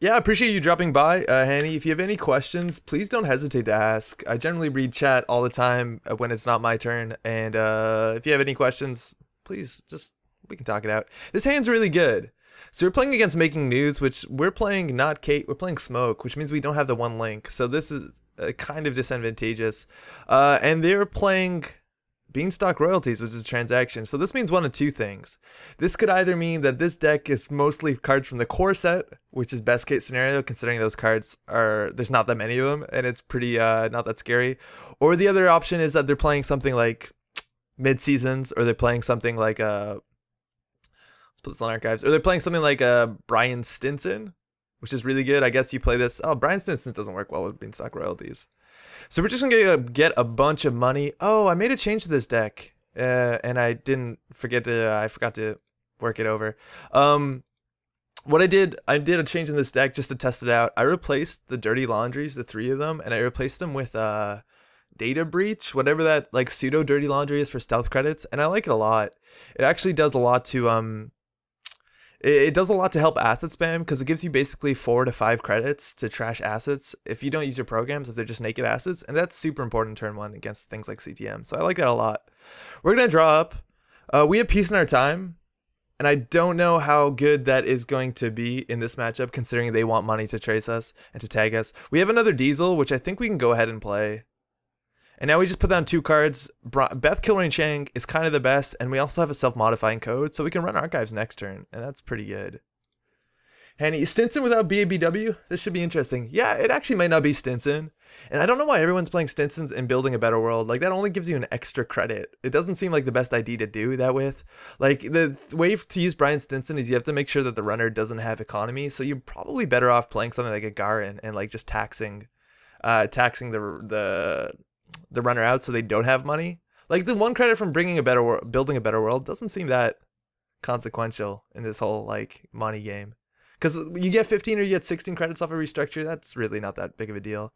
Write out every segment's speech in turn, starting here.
Yeah, I appreciate you dropping by, Hanny. If you have any questions, please don't hesitate to ask. I generally read chat all the time when it's not my turn, and if you have any questions, please just we can talk it out. This hand's really good. So we're playing against Making News, which we're playing not Kate, we're playing Smoke, which means we don't have the one link. So this is kind of disadvantageous. And they're playing Beanstalk Royalties, which is a transaction. So this means one of two things. This could either mean that this deck is mostly cards from the core set, which is best case scenario considering those cards there's not that many of them and it's pretty not that scary. Or the other option is that they're playing something like mid-seasons, or they're playing something like let's put this on archives, or they're playing something like Brian Stinson, which is really good. I guess you play this. Oh, Brian Stinson doesn't work well with Beanstalk Royalties. So we're just gonna get a bunch of money. Oh, I made a change to this deck, and I forgot to work it over. What I did a change in this deck just to test it out. I replaced the Dirty Laundries, the 3 of them, and I replaced them with Data Breach, whatever that like pseudo Dirty Laundry is for stealth credits, and I like it a lot. It actually does a lot to It does a lot to help asset spam, because it gives you basically 4 to 5 credits to trash assets if you don't use your programs, if they're just naked assets, and that's super important in turn 1 against things like CTM, so I like that a lot. We're going to draw up. We have Peace in Our Time, and I don't know how good that is going to be in this matchup, considering they want money to trace us and to tag us. We have another Diesel, which I think we can go ahead and play. And now we just put down 2 cards. Beth Kilrain Chang is kind of the best, and we also have a self-modifying code, so we can run archives next turn, and that's pretty good. Hanny, Stinson without BABW? This should be interesting. Yeah, it actually might not be Stinson, and I don't know why everyone's playing Stinsons and Building a Better World. Like, that only gives you an extra credit. It doesn't seem like the best idea to do that with. Like, the way to use Brian Stinson is you have to make sure that the runner doesn't have economy, so you're probably better off playing something like a Garin and like just taxing the runner out so they don't have money. Like, the 1 credit from Building a Better World doesn't seem that consequential in this whole like money game, because you get 15 or you get 16 credits off a restructure. That's really not that big of a deal.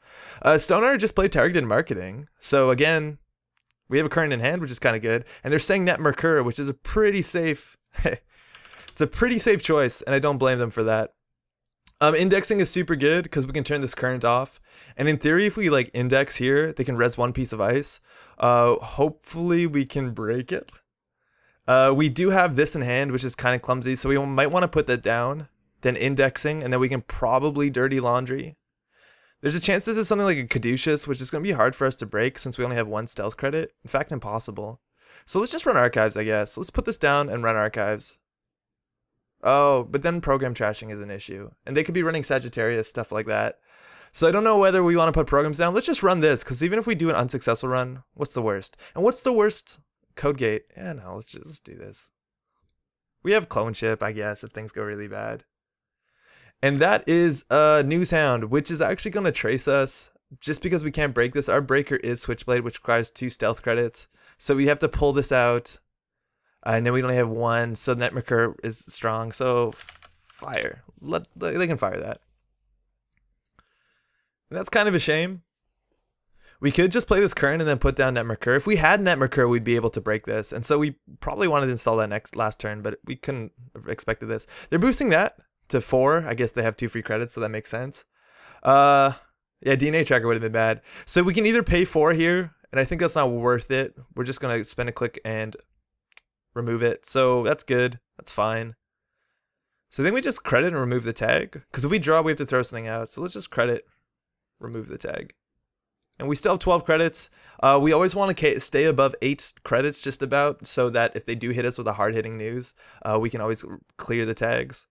Stoner just played targeted marketing, so again we have a current in hand, which is kind of good, and they're saying Net Mercure, which is a pretty safe it's a pretty safe choice, and I don't blame them for that. Indexing is super good because we can turn this current off, and in theory if we like index here, they can res 1 piece of ice. Hopefully we can break it. We do have this in hand, which is kind of clumsy, so we might want to put that down, then indexing, and then we can probably Dirty Laundry. There's a chance this is something like a Caduceus, which is going to be hard for us to break since we only have 1 stealth credit. In fact, impossible. So let's just run archives, I guess. Let's put this down and run archives. Oh, but then program trashing is an issue, and they could be running Sagittarius, stuff like that. So I don't know whether we want to put programs down. Let's just run this, because even if we do an unsuccessful run, what's the worst? And what's the worst? Code gate. Yeah, no, let's do this. We have Clone Ship, I guess, if things go really bad. And that is Newshound, which is actually going to trace us. Just because we can't break this, our breaker is Switchblade, which requires 2 stealth credits. So we have to pull this out. And then we only have 1, so Net Mercure is strong. So fire. They can fire that. And that's kind of a shame. We could just play this current and then put down Net Mercure. If we had Net Mercure, we'd be able to break this. And so we probably wanted to install that last turn, but we couldn't have expected this. They're boosting that to 4. I guess they have 2 free credits, so that makes sense. Yeah, DNA Tracker would have been bad. So we can either pay 4 here, and I think that's not worth it. We're just going to spend a click and remove it. So that's good. That's fine. So then we just credit and remove the tag, because if we draw, we have to throw something out. So let's just credit, remove the tag. And we still have 12 credits. We always want to stay above 8 credits just about, so that if they do hit us with a hard-hitting news, we can always clear the tags.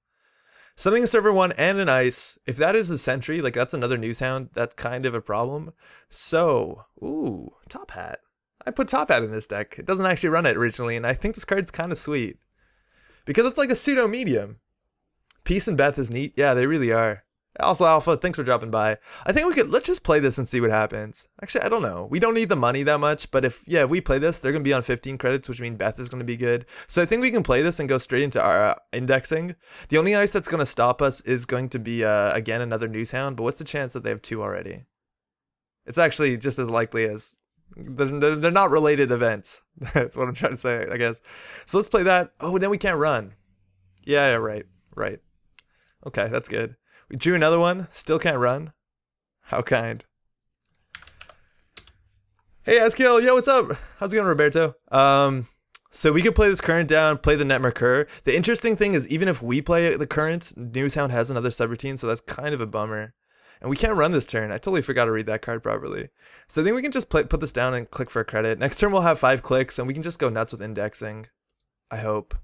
Something in server 1 and an ice. If that is a sentry, like that's another Newshound, that's kind of a problem. So, ooh, Top Hat. I put Top Hat in this deck. It doesn't actually run it originally, and I think this card's kind of sweet. Because it's like a pseudo-medium. Peace and Beth is neat. Yeah, they really are. Also, Alpha, thanks for dropping by. I think let's just play this and see what happens. Actually, I don't know. We don't need the money that much, but if we play this, they're going to be on 15 credits, which means Beth is going to be good. So I think we can play this and go straight into our indexing. The only ice that's going to stop us is going to be, again, another Newshound, but what's the chance that they have 2 already? It's actually just as likely as... They're not related events. That's what I'm trying to say, I guess. So let's play that. Oh, then we can't run. Yeah, right. Okay, that's good. We drew another one. Still can't run. How kind. Hey, Eskiel. Yo, what's up? How's it going, Roberto? So we could play this current down, play the net Mercur. The interesting thing is, even if we play the current, Newshound has another subroutine, so that's kind of a bummer. And we can't run this turn. I totally forgot to read that card properly. So I think we can just put this down and click for a credit. Next turn we'll have 5 clicks, and we can just go nuts with indexing. I hope.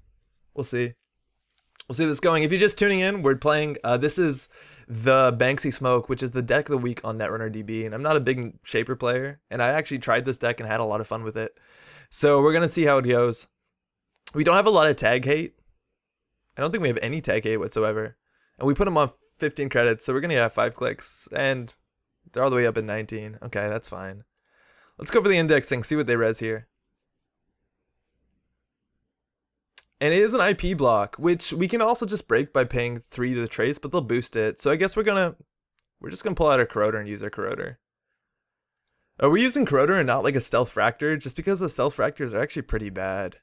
We'll see. We'll see this going. If you're just tuning in, we're playing, this is the Banksy Smoke, which is the deck of the week on Netrunner DB. And I'm not a big Shaper player, and I actually tried this deck and had a lot of fun with it. So we're going to see how it goes. We don't have a lot of tag hate. I don't think we have any tag hate whatsoever. And we put them on 15 credits, so we're going to have 5 clicks. And they're all the way up at 19. Okay, that's fine. Let's go for the indexing, see what they res here. And it is an IP block, which we can also just break by paying 3 to the trace, but they'll boost it. So I guess we're just gonna pull out our corroder and use our corroder. We're using corroder and not like a stealth fractor, just because the stealth fractors are actually pretty bad.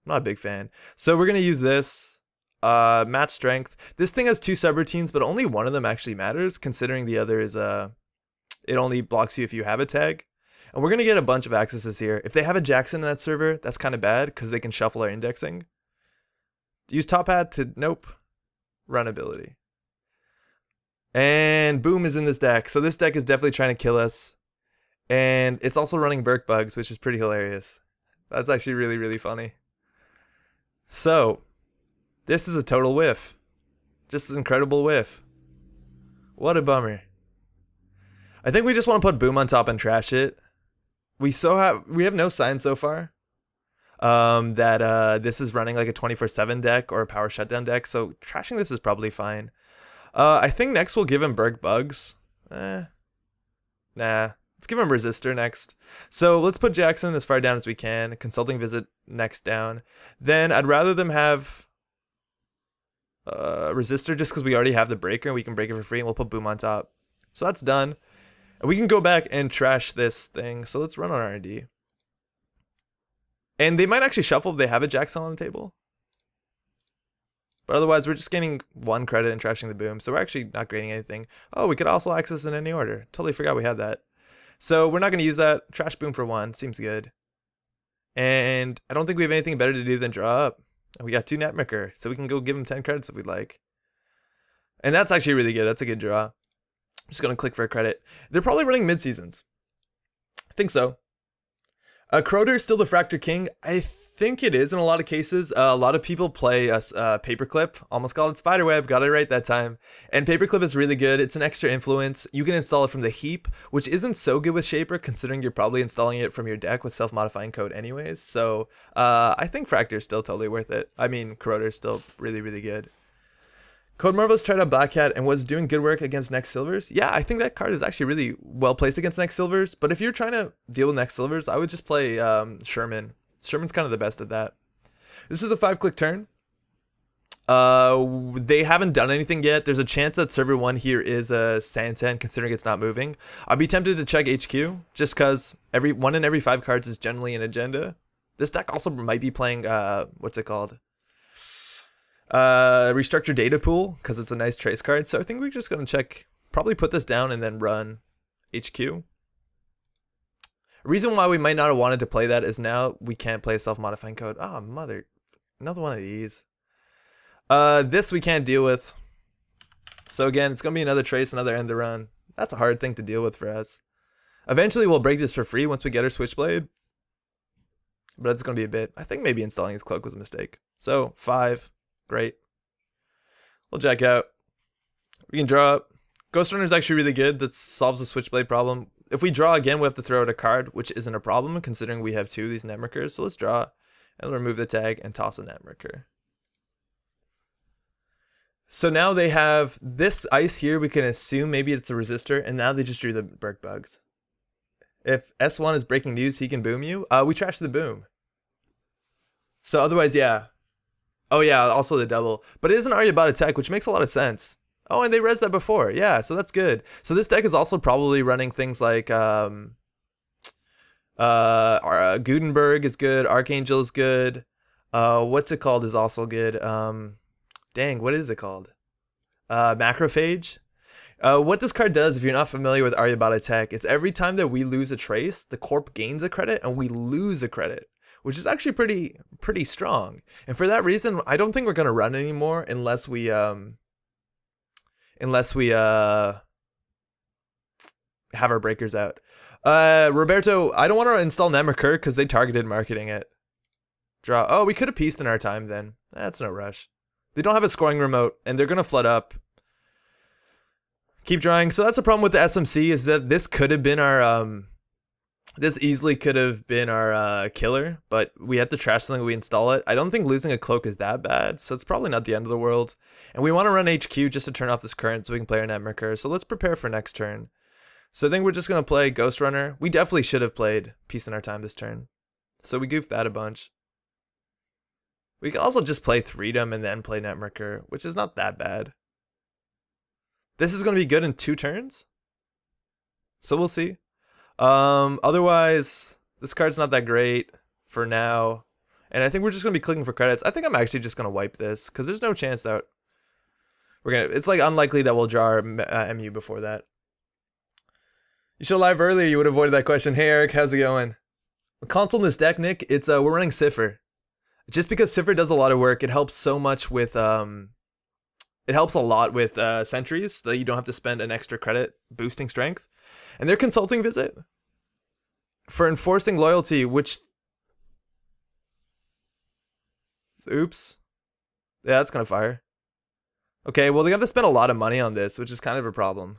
I'm not a big fan. So we're gonna use this. Match strength. This thing has 2 subroutines, but only one of them actually matters, considering the other is it only blocks you if you have a tag. And we're gonna get a bunch of accesses here. If they have a Jackson in that server, that's kind of bad because they can shuffle our indexing. Use top hat to nope. Run ability. And boom is in this deck. So this deck is definitely trying to kill us. And it's also running Burk bugs, which is pretty hilarious. That's actually really, really funny. So this is a total whiff. Just an incredible whiff. What a bummer. I think we just want to put boom on top and trash it. We have no sign so far. That this is running like a 24/7 deck or a power shutdown deck, so trashing this is probably fine. I think next we'll give him Burk bugs. Nah. Let's give him Resistor next. So let's put Jackson as far down as we can. Consulting Visit next down. Then I'd rather them have Resistor just because we already have the breaker and we can break it for free, and we'll put boom on top. So that's done. And we can go back and trash this thing. So let's run on R&D. And they might actually shuffle if they have a Jackson on the table. But otherwise, we're just gaining 1 credit and trashing the boom. So we're actually not grading anything. Oh, we could also access in any order. Totally forgot we had that. So we're not going to use that. Trash boom for 1. Seems good. And I don't think we have anything better to do than draw up. We got 2 net Mercur, so we can go give them 10 credits if we'd like. And that's actually really good. That's a good draw. I'm just going to click for a credit. They're probably running mid-seasons. I think so. Crowder is still the Fractor King. I think it is in a lot of cases. A lot of people play Paperclip. Almost called it Spiderweb. Got it right that time. And Paperclip is really good. It's an extra influence. You can install it from the heap, which isn't so good with Shaper, considering you're probably installing it from your deck with self-modifying code anyways. So I think Fractor is still totally worth it. I mean, Crowder is still really, really good. Code Marvelous tried out Black Cat and was doing good work against Next Silvers. Yeah, I think that card is actually really well placed against Next Silvers. But if you're trying to deal with Next Silvers, I would just play Sherman. Sherman's kind of the best at that. This is a 5-click turn. They haven't done anything yet. There's a chance that server 1 here is a Santan, considering it's not moving. I'd be tempted to check HQ, just because 1 in every 5 cards is generally an agenda. This deck also might be playing, what's it called? Restructure Data Pool, because it's a nice trace card. So I think we're just going to check, probably put this down and then run HQ. Reason why we might not have wanted to play that is now we can't play a self-modifying code. Oh, mother. Another one of these. This we can't deal with. So again, it's going to be another trace, another end to run. That's a hard thing to deal with for us. Eventually we'll break this for free once we get our Switchblade. But it's going to be a bit. I think maybe installing his cloak was a mistake. So 5. Great. We'll jack out. We can draw up. Ghost Runner is actually really good. That solves the Switchblade problem. If we draw again, we have to throw out a card, which isn't a problem considering we have 2 of these net Mercurs. So let's draw and remove the tag and toss a net Mercur. So now they have this ice here. We can assume maybe it's a resistor, and now they just drew the Burk bugs. If S1 is breaking news, he can boom you. We trash the boom. So otherwise, yeah. Oh yeah, also the double. But it is an Aryabata tech, which makes a lot of sense. Oh, and they res that before. Yeah, so that's good. So this deck is also probably running things like Gutenberg is good, Archangel is good. What's it called is also good. Dang, what is it called? Macrophage. What this card does, if you're not familiar with Aryabhata tech, it's every time that we lose a trace, the corp gains a credit and we lose a credit, which is actually pretty strong. And for that reason, I don't think we're gonna run anymore unless we have our breakers out. Roberto, I don't want to install Netrunner because they targeted marketing it. Draw. Oh, we could have pieced in our time then. That's no rush. They don't have a scoring remote and they're gonna flood up. Keep drawing. So that's the problem with the SMC, is that this could have been our this easily could have been our killer, but we had to trash something when we install it. I don't think losing a cloak is that bad, so it's probably not the end of the world. And we want to run HQ just to turn off this current so we can play our Netrunner. So let's prepare for next turn. So I think we're just gonna play Ghost Runner. We definitely should have played Peace in Our Time this turn, so we goofed that a bunch. We can also just play Freedom and then play Netrunner, which is not that bad. This is going to be good in 2 turns, so we'll see. Otherwise, this card's not that great for now, and I think we're just going to be clicking for credits. I think I'm actually just going to wipe this, because there's no chance that we're going to... It's like unlikely that we'll draw our MU before that. You should live earlier, you would have avoided that question. Hey Eric, how's it going? The console in this deck, Nick, it's we're running Cipher. Just because Cipher does a lot of work, it helps so much with... It helps a lot with sentries, so that you don't have to spend an extra credit boosting strength. And their consulting visit for enforcing loyalty, which... Oops. Yeah, that's gonna fire. Okay, well, they have to spend a lot of money on this, which is kind of a problem.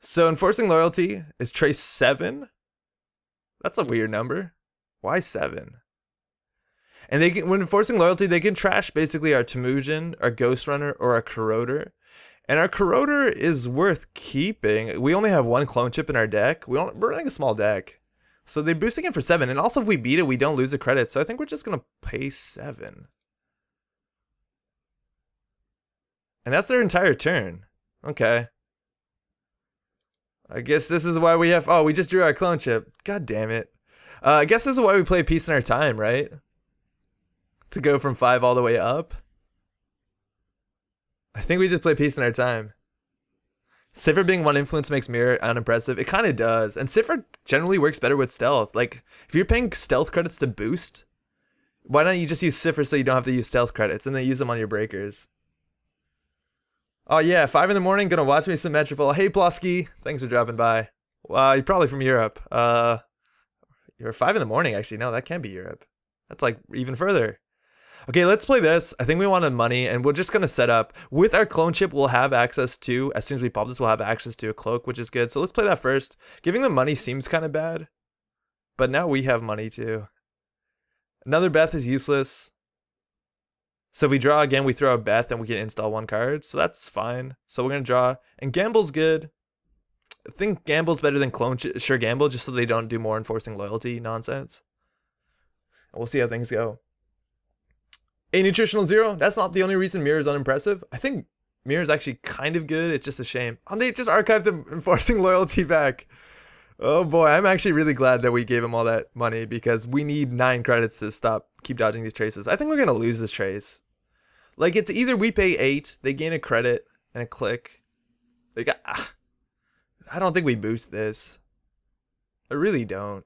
So enforcing loyalty is trace 7. That's a weird number. Why 7? And they can, when enforcing loyalty, they can trash basically our Temujin, our Ghost Runner, or our Corroder. And our Corroder is worth keeping. We only have 1 clone chip in our deck. We're running a small deck. So they're boosting it for 7. And also if we beat it, we don't lose a credit. So I think we're just going to pay 7. And that's their entire turn. Okay. I guess this is why we have... Oh, we just drew our clone chip. God damn it. I guess this is why we play Peace in Our Time, right? To go from 5 all the way up. I think we just play Peace in Our Time. Cipher being 1 influence makes Mirror unimpressive. It kind of does. And Cipher generally works better with stealth. Like, if you're paying stealth credits to boost, why don't you just use Cipher so you don't have to use stealth credits and then use them on your breakers? Oh yeah, 5 in the morning, gonna watch me some Metropole. Hey Plosky, thanks for dropping by. Wow, you're probably from Europe. You're 5 in the morning, actually. No, that can't be Europe. That's like even further. Okay, let's play this. I think we wanted money, and we're just gonna set up. With our clone chip, we'll have access to, as soon as we pop this, we'll have access to a cloak, which is good. So let's play that first. Giving them money seems kind of bad, but now we have money too. Another Beth is useless. So if we draw again, we throw a Beth and we can install 1 card. So that's fine. So we're going to draw. And Gamble's good. I think Gamble's better than Clone Sure Gamble, just so they don't do more enforcing loyalty nonsense. And we'll see how things go. A Nutritional Zero. That's not the only reason Mirror's unimpressive. I think Mirror's actually kind of good. It's just a shame. Oh, they just archived the enforcing loyalty back. Oh boy, I'm actually really glad that we gave him all that money, because we need 9 credits to keep dodging these traces. I think we're going to lose this trace. Like, it's either we pay 8, they gain a credit and a click. I don't think we boost this. I really don't.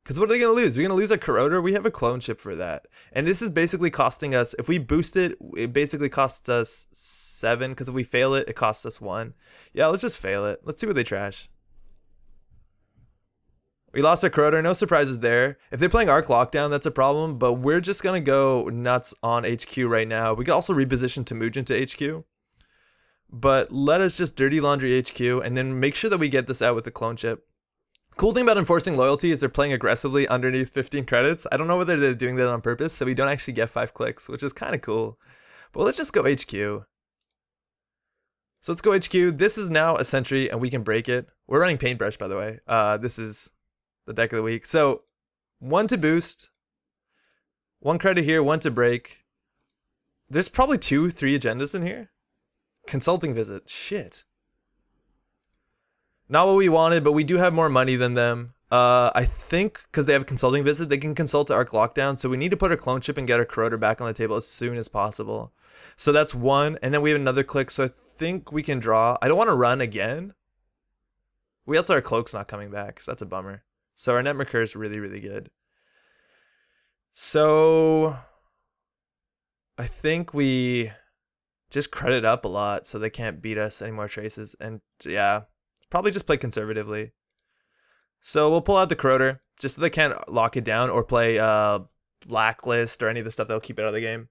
Because what are they going to lose? We're going to lose a Corroder? We have a clone chip for that. And this is basically costing us, if we boost it, it basically costs us 7. Because if we fail it, it costs us 1. Yeah, let's just fail it. Let's see what they trash. We lost our Corroder, no surprises there. If they're playing Arc Lockdown, that's a problem, but we're just going to go nuts on HQ right now. We can also reposition Temujin to HQ. But let us just dirty laundry HQ and then make sure that we get this out with the clone chip. Cool thing about enforcing loyalty is they're playing aggressively underneath 15 credits. I don't know whether they're doing that on purpose, so we don't actually get 5 clicks, which is kind of cool. But let's just go HQ. So let's go HQ. This is now a sentry and we can break it. We're running Paintbrush, by the way. This is the deck of the week. So 1 to boost, 1 credit here, 1 to break. There's probably 2, 3 agendas in here. Consulting visit. Shit. Not what we wanted, but we do have more money than them. I think because they have a consulting visit, they can consult to Arc Lockdown. So we need to put our clone chip and get our corroder back on the table as soon as possible. So that's one. And then we have another click. So I think we can draw. I don't want to run again. We also, our cloak's not coming back. So that's a bummer. So our net recur is really, really good. So I think we just credit up a lot so they can't beat us any more traces. And yeah, probably just play conservatively. So we'll pull out the corroder just so they can't lock it down or play Blacklist or any of the stuff that'll keep it out of the game.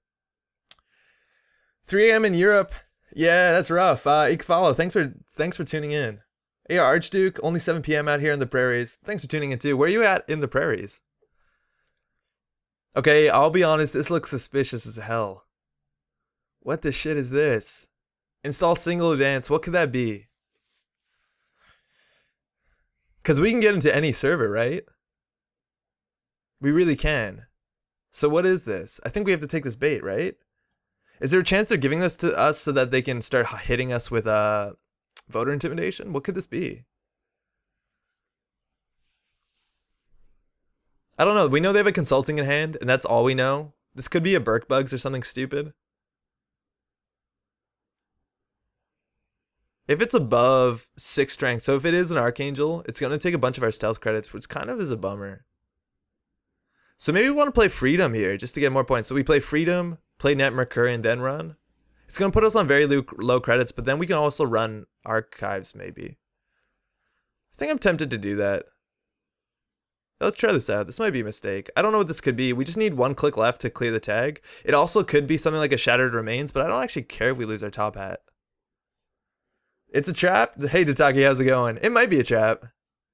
3 a.m. in Europe. Yeah, that's rough. Ikfalo, thanks for tuning in. Hey, Archduke, only 7 p.m. out here in the prairies. Thanks for tuning in too. Where are you at in the prairies? Okay, I'll be honest, this looks suspicious as hell. What the shit is this? Install single advance. What could that be? Because we can get into any server, right? We really can. So what is this? I think we have to take this bait, right? Is there a chance they're giving this to us so that they can start hitting us with voter intimidation? What could this be? I don't know. We know they have a consulting in hand, and that's all we know. This could be a Burke Bugs or something stupid. If it's above 6 strength, so if it is an Archangel, it's going to take a bunch of our stealth credits, which kind of is a bummer. So maybe we want to play Freedom here, just to get more points. So we play Freedom, play Net Mercury, and then run. It's going to put us on very low credits, but then we can also run Archives, maybe. I think I'm tempted to do that. Let's try this out. This might be a mistake. I don't know what this could be. We just need 1 click left to clear the tag. It also could be something like a Shattered Remains, but I don't actually care if we lose our top hat. It's a trap? Hey, Tataki, how's it going? It might be a trap.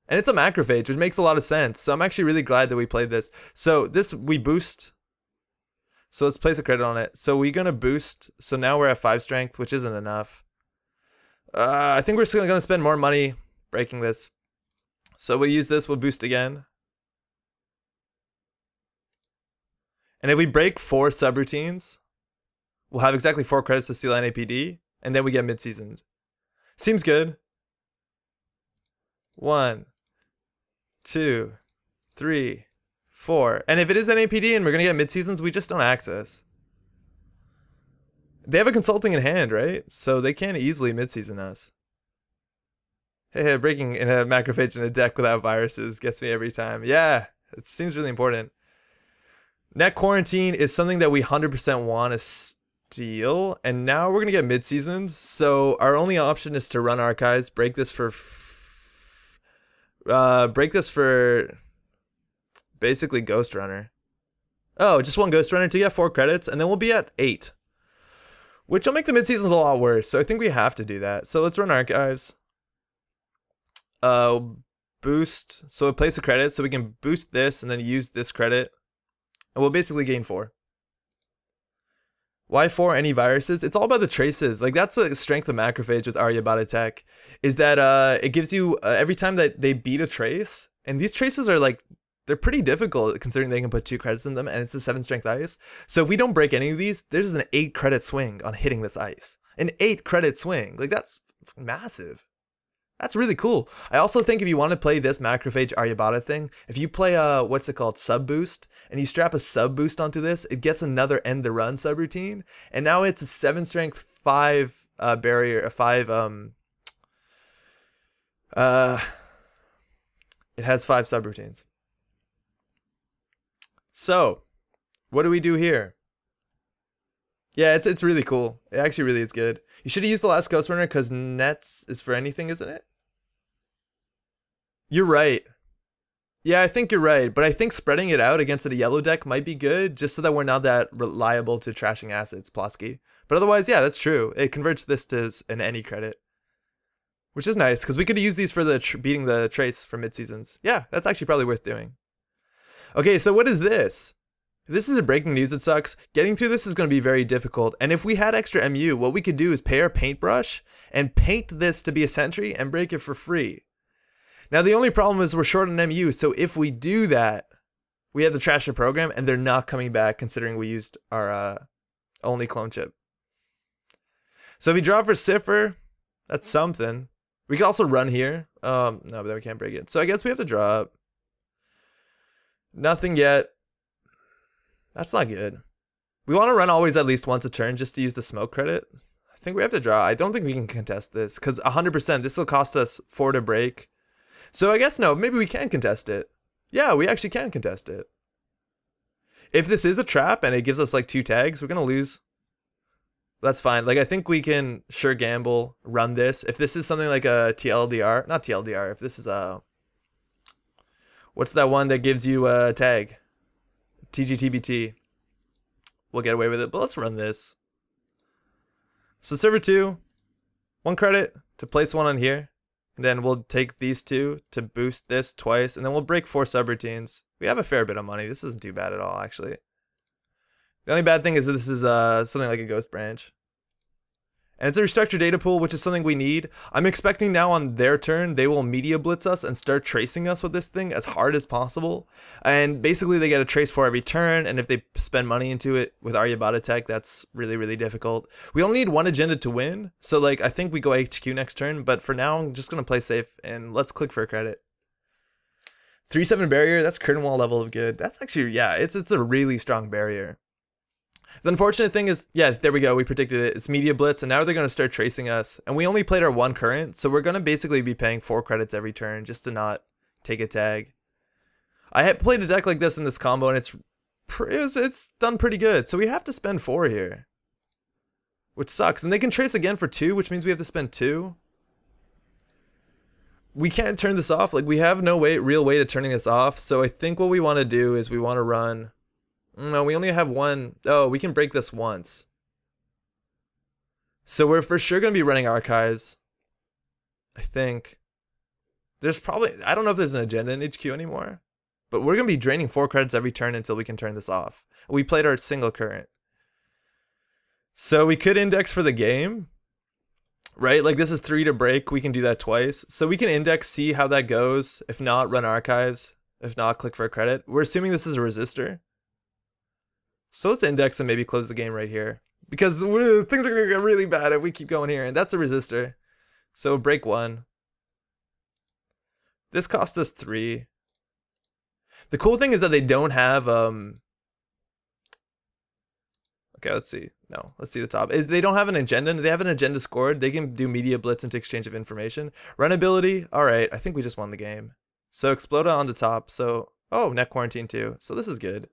And it's a macrophage, which makes a lot of sense. So I'm actually really glad that we played this. So this, we boost. So let's place a credit on it. So we're going to boost. So now we're at 5 strength, which isn't enough. I think we're still going to spend more money breaking this. So we'll use this, we'll boost again. And if we break 4 subroutines, we'll have exactly 4 credits to steal NAPD. And then we get mid-seasoned. Seems good. 1, 2, 3, 4. And if it is NAPD and we're going to get mid-seasons, we just don't access. They have a consulting in hand, right? So they can easily mid-season us. Hey, breaking in a macrophage in a deck without viruses gets me every time. Yeah, it seems really important. Net quarantine is something that we 100% want to steal, and now we're going to get mid-seasoned, so our only option is to run Archives, break this for basically Ghost Runner. Oh, just 1 Ghost Runner to get 4 credits, and then we'll be at 8. Which will make the mid-seasons a lot worse, so I think we have to do that. So let's run Archives. Boost, so we'll place a credit, so we can boost this and then use this credit. And we'll basically gain 4. Why 4 any viruses? It's all about the traces. Like, that's the strength of Macrophage with Aryabhata Tech, is that it gives you, every time that they beat a trace, and these traces are like, they're pretty difficult considering they can put 2 credits in them, and it's a 7 strength ice. So if we don't break any of these, there's an 8 credit swing on hitting this ice. An 8 credit swing. Like, that's massive. That's really cool. I also think if you want to play this Macrophage Aryabhata thing, if you play what's it called, sub boost, and you strap a sub boost onto this, it gets another end the run subroutine, and now it's a 7 strength 5 barrier, a 5 it has 5 subroutines. So, what do we do here? Yeah, it's really cool. It actually really is good. You should have used the last Ghost Runner because nets is for anything, isn't it? You're right. Yeah, I think you're right, but I think spreading it out against a yellow deck might be good, just so that we're not that reliable to trashing assets, Plosky. But otherwise, yeah, that's true. It converts this to an any credit, which is nice, because we could use these for the beating the trace for mid-seasons. Yeah, that's actually probably worth doing. Okay, so what is this? If this isn't breaking news, it sucks. Getting through this is going to be very difficult, and if we had extra MU, what we could do is pay our paintbrush and paint this to be a sentry and break it for free. Now, the only problem is we're short on MU, so if we do that, we have to trash the program, and they're not coming back considering we used our only clone chip. So if we draw for Cipher, that's something. We can also run here. No, but then we can't break it. So I guess we have to draw up. Nothing yet. That's not good. We want to run always at least once a turn just to use the smoke credit. I think we have to draw. I don't think we can contest this because 100% this will cost us 4 to break. So I guess no, maybe we can contest it. Yeah, we actually can contest it. If this is a trap and it gives us like 2 tags, we're going to lose. That's fine. Like, I think we can sure gamble, run this. If this is something like a TLDR, not TLDR, if this is a, what's that one that gives you a tag? TGTBT. We'll get away with it, but let's run this. So server 2, 1 credit to place 1 on here. And then we'll take these 2 to boost this twice. And then we'll break 4 subroutines. We have a fair bit of money. This isn't too bad at all, actually. The only bad thing is that this is something like a ghost branch. And it's a restructured data pool, which is something we need. I'm expecting now on their turn, they will media blitz us and start tracing us with this thing as hard as possible. And basically they get a trace for every turn. And if they spend money into it with Aryabhata tech, that's really, really difficult. We only need 1 agenda to win. So like, I think we go HQ next turn, but for now, I'm just going to play safe and let's click for a credit. 3-7 barrier, that's curtain wall level of good. That's actually, yeah, it's a really strong barrier. The unfortunate thing is, yeah, there we go. We predicted it. It's media blitz, and now they're going to start tracing us. And we only played our 1 current, so we're going to basically be paying 4 credits every turn just to not take a tag. I had played a deck like this in this combo, and it's done pretty good. So we have to spend 4 here, which sucks. And they can trace again for 2, which means we have to spend 2. We can't turn this off. Like, we have no real way to turning this off. So I think what we want to do is we want to run. No, we only have 1. Oh, we can break this once. So we're for sure going to be running archives. I think. There's probably, I don't know if there's an agenda in HQ anymore. But we're going to be draining 4 credits every turn until we can turn this off. We played our single current. So we could index for the game. Right? Like this is 3 to break. We can do that twice. So we can index, see how that goes. If not, run archives. If not, click for a credit. We're assuming this is a resistor. So let's index and maybe close the game right here. Because things are going to get really bad if we keep going here. And that's a resistor. So break 1. This cost us 3. The cool thing is that they don't have... Okay, let's see. No, let's see the top. They don't have an agenda. They have an agenda scored. They can do media blitz into exchange of information. Runability. All right, I think we just won the game. So Exploda on the top. So, oh, net quarantine too. So this is good.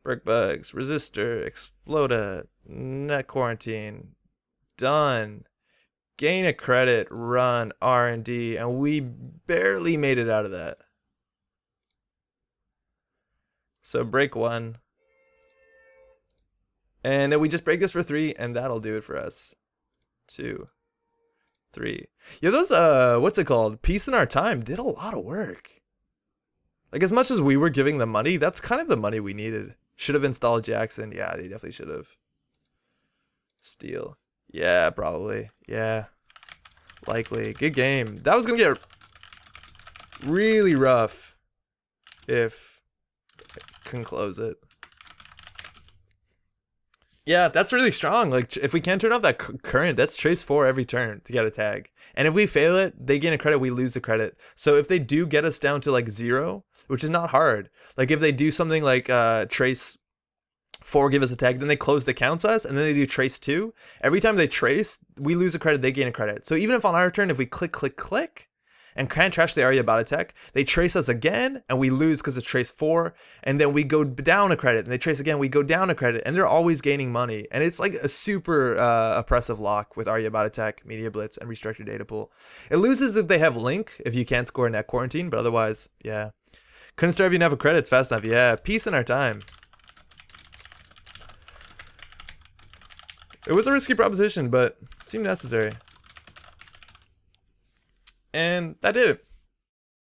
Brick bugs, resistor, Exploda, net quarantine, done. Gain a credit, run, R&D, and we barely made it out of that. So break 1. And then we just break this for 3, and that'll do it for us. 2, 3. Yeah, those, what's it called? Peace in Our Time did a lot of work. Like, as much as we were giving them money, that's kind of the money we needed. Should have installed Jackson. Yeah, they definitely should have. Steel. Yeah, probably. Yeah. Likely. Good game. That was going to get really rough if I can close it. Yeah, that's really strong. Like, if we can't turn off that current, that's trace 4 every turn to get a tag. And if we fail it, they gain a credit, we lose the credit. So if they do get us down to like 0, which is not hard. Like if they do something like trace 4, give us a tag, then they close the counts us, and then they do trace 2. Every time they trace, we lose a credit, they gain a credit. So even if on our turn, if we click, and can't trash the Aryabhata tech, they trace us again, and we lose because it's trace 4, and then we go down a credit, and they trace again, we go down a credit, and they're always gaining money. And it's like a super oppressive lock with Aryabhata tech, media blitz, and restructured data pool. It loses if they have link, if you can't score net quarantine, but otherwise, yeah. Couldn't start if you didn't have a credits fast enough. Yeah, peace in our time. It was a risky proposition, but seemed necessary. And that did it.